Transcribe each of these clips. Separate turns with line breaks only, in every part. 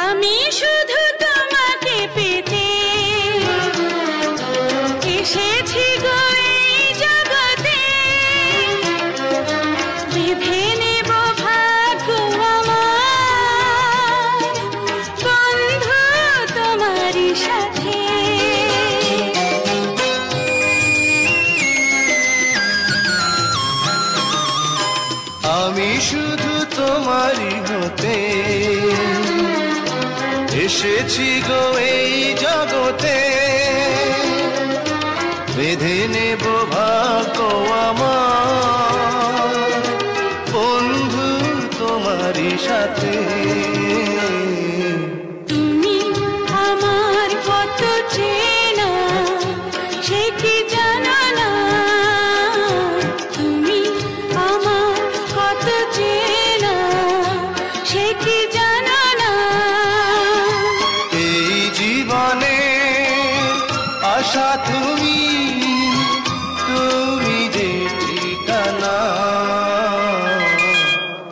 আমি শুধু তোমাকে পেতে এসেছি গো এই জগতে, বেঁধে নেব ভাগ্য আমার বন্ধু তোমারই সাথে।
আমি শুধু তোমারই হতে এসেছি গো এই জগতে, বেঁধে নেব ভাগ্য আমার বন্ধু তোমারই সাথে।
তুমি আমার কত চেনা সে কি জানো না, তুমি আমার কত চেনা সে কি জানো না।
এই জীবনে আশা তুমি, তুমি যে ঠিকানা।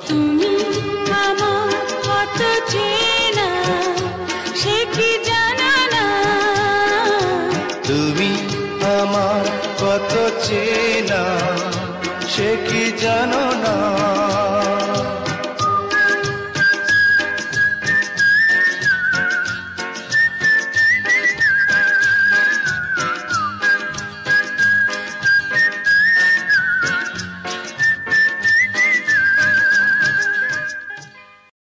তুমি আমার কত চেনা সে কি জানো না,
তুমি আমার কত চেনা সে কি জানো না।